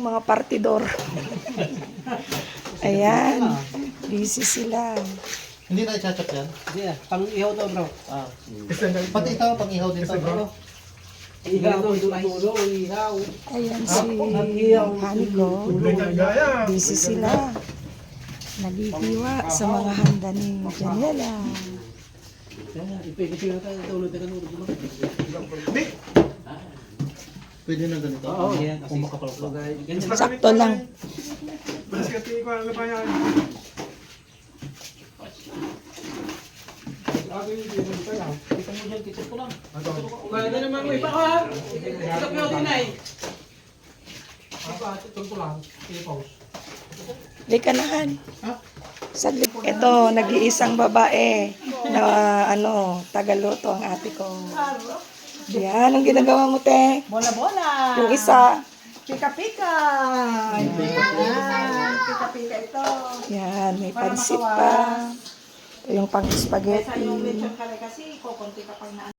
mga partidor. Ayan, busy sila. Hindi na i-chat yan? Hindi ah, pang-ihaw to bro. Ah. Pati ito, pang-ihaw din ito bro. Ihaw to, dulo, ihaw. Ayan si honey ko. Busy sila. Naghihiwa sa mga handa ni Janiela. Ipigit siya tayo, tulad na kanunod mo. Pwede na ganito. Oo, Kung makapalpa. Sakto lang. Kaya na naman mo iba ka. Ito po din ay. Di kanahan. Saglit. Ito, nag-iisang babae na tagaluto ang ate ko. Yan, ang ginagawa mo, te? Bola-bola. Yung isa. Pika-pika. Yan. Pika-pika ito. Yan, may pansit pa. Ito yung Kaysa yung pang-spaghetti. lechon kare kasi, kukunti ka pang na